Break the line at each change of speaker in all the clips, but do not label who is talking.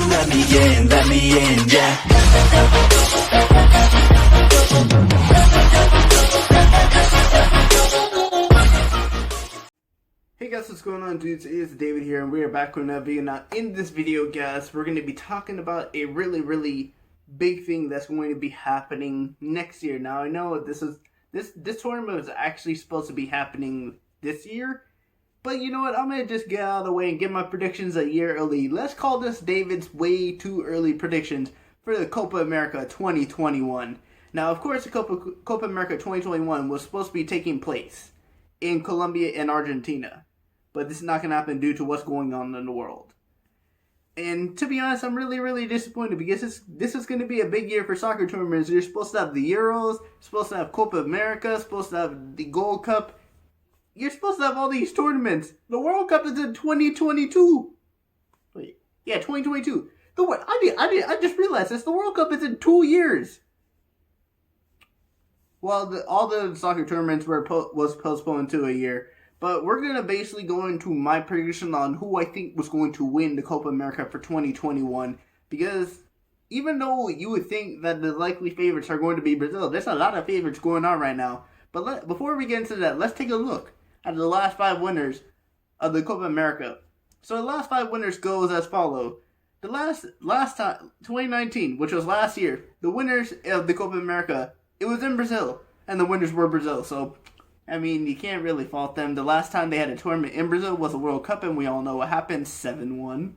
Let me in, yeah.
Hey guys, what's going on, dudes? It's David here, and we are back with another video. Now, in this video, guys, we're going to be talking about a really big thing that's going to be happening next year. Now, I know this tournament was actually supposed to be happening this year, but you know what? I'm going to just get out of the way and get my predictions a year early. Let's call this David's way too early predictions for the Copa America 2021. Now, of course, the Copa America 2021 was supposed to be taking place in Colombia and Argentina, but this is not going to happen due to what's going on in the world. And to be honest, I'm really disappointed because this is going to be a big year for soccer tournaments. You're supposed to have the Euros, supposed to have Copa America, supposed to have the Gold Cup. You're supposed to have all these tournaments. The World Cup is in 2022. Wait, yeah, 2022. I just realized this. The World Cup is in 2 years. Well, all the soccer tournaments was postponed to a year. But we're going to basically go into my prediction on who I think was going to win the Copa America for 2021. Because even though you would think that the likely favorites are going to be Brazil, there's a lot of favorites going on right now. But before we get into that, let's take a look at the last 5 winners of the Copa America. So the last 5 winners goes as follows. The last time, 2019, which was last year, the winners of the Copa America, it was in Brazil, and the winners were Brazil. So, I mean, you can't really fault them. The last time they had a tournament in Brazil was the World Cup, and we all know what happened, 7-1.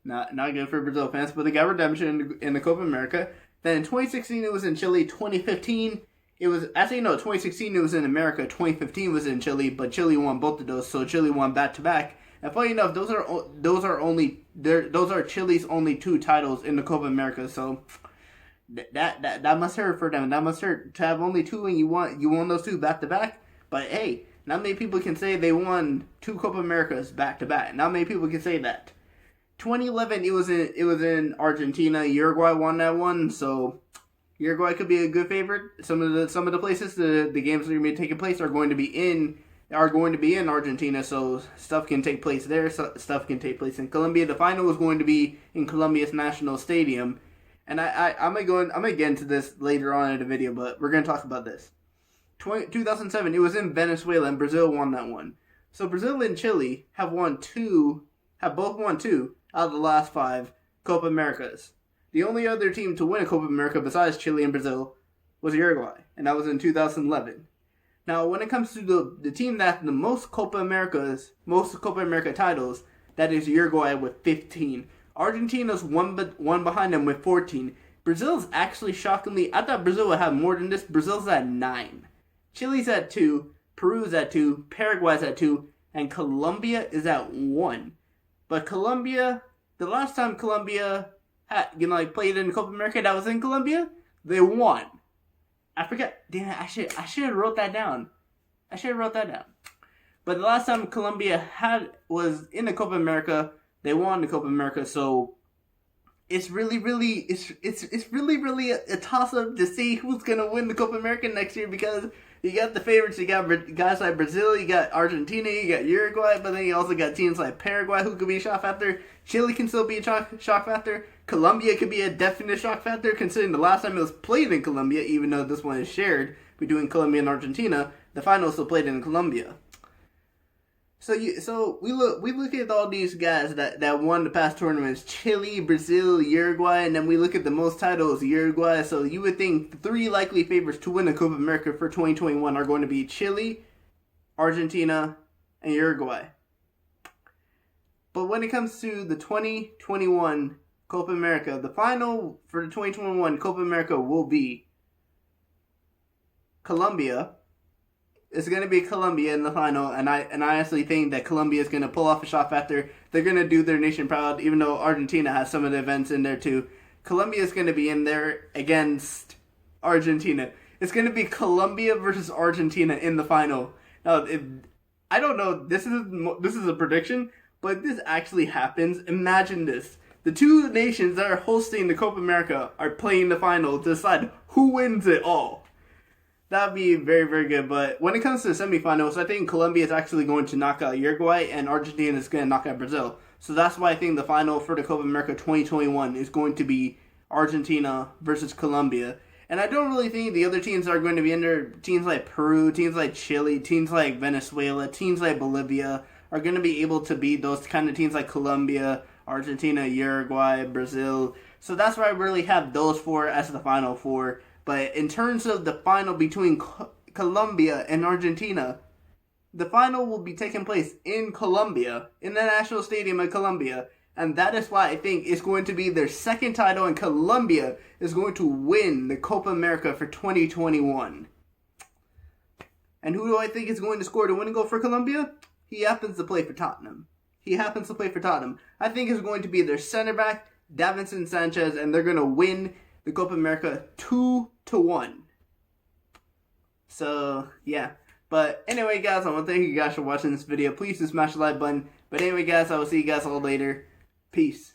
Not good for Brazil fans, but they got redemption in the Copa America. Then in 2016, it was in Chile. 2015, it was, actually no, 2016 it was in America. 2015 was in Chile, but Chile won both of those, so Chile won back-to-back. And funny enough, those are Chile's only 2 titles in the Copa America, so that must hurt for them. That must hurt to have only 2 and you won those 2 back to back. But hey, not many people can say they won 2 Copa Americas back to back. Not many people can say that. 2011, it was in Argentina. Uruguay won that one, so Uruguay could be a good favorite. Some of the places the games that are going to be taking place are going to be in Argentina, so stuff can take place there. Stuff can take place in Colombia. The final is going to be in Colombia's National Stadium. And I'm gonna get into this later on in the video, but we're gonna talk about this. 2007, it was in Venezuela, and Brazil won that one. So Brazil and Chile have both won 2 out of the last 5 Copa Americas. The only other team to win a Copa America besides Chile and Brazil was Uruguay, and that was in 2011. Now, when it comes to the team that has the most Copa America titles, that is Uruguay with 15. Argentina's one behind them with 14. Brazil's actually shockingly, I thought Brazil would have more than this. Brazil's at 9. Chile's at 2. Peru's at 2. Paraguay's at 2. And Colombia is at 1. But Colombia, the last time Colombia played in Copa America that was in Colombia, they won. I forgot. Damn, I should have wrote that down. But the last time Colombia was in the Copa America, they won the Copa America, so it's really a toss-up to see who's going to win the Copa America next year, because you got the favorites. You got guys like Brazil, you got Argentina, you got Uruguay, but then you also got teams like Paraguay who could be a shock factor. Chile can still be a shock factor. Colombia could be a definite shock factor, considering the last time it was played in Colombia, even though this one is shared between Colombia and Argentina, the final is still played in Colombia. So we look at all these guys that won the past tournaments: Chile, Brazil, Uruguay, and then we look at the most titles, Uruguay. So you would think the 3 likely favorites to win the Copa America for 2021 are going to be Chile, Argentina, and Uruguay. But when it comes to the 2021 Copa America, the final for the 2021 Copa America will be Colombia. It's going to be Colombia in the final, and I honestly think that Colombia is going to pull off a shock factor. They're going to do their nation proud, even though Argentina has some of the events in there too. Colombia is going to be in there against Argentina. It's going to be Colombia versus Argentina in the final. Now, I don't know, this is a prediction, but if this actually happens, imagine this. The 2 nations that are hosting the Copa America are playing the final to decide who wins it all. That'd be very good. But when it comes to the semifinals, I think Colombia is actually going to knock out Uruguay, and Argentina is going to knock out Brazil. So that's why I think the final for the Copa America 2021 is going to be Argentina versus Colombia. And I don't really think the other teams are going to be in there. Teams like Peru, teams like Chile, teams like Venezuela, teams like Bolivia are going to be able to beat those kind of teams like Colombia, Argentina, Uruguay, Brazil. So that's why I really have those four as the final four. But in terms of the final between Colombia and Argentina, the final will be taking place in Colombia, in the National Stadium in Colombia. And that is why I think it's going to be their second title, and Colombia is going to win the Copa America for 2021. And who do I think is going to score the winning goal for Colombia? He happens to play for Tottenham. I think it's going to be their center back, Davinson Sanchez, and they're going to win the Copa America 2-1. So, yeah. But anyway, guys, I want to thank you guys for watching this video. Please do smash the like button. But anyway, guys, I will see you guys all later. Peace.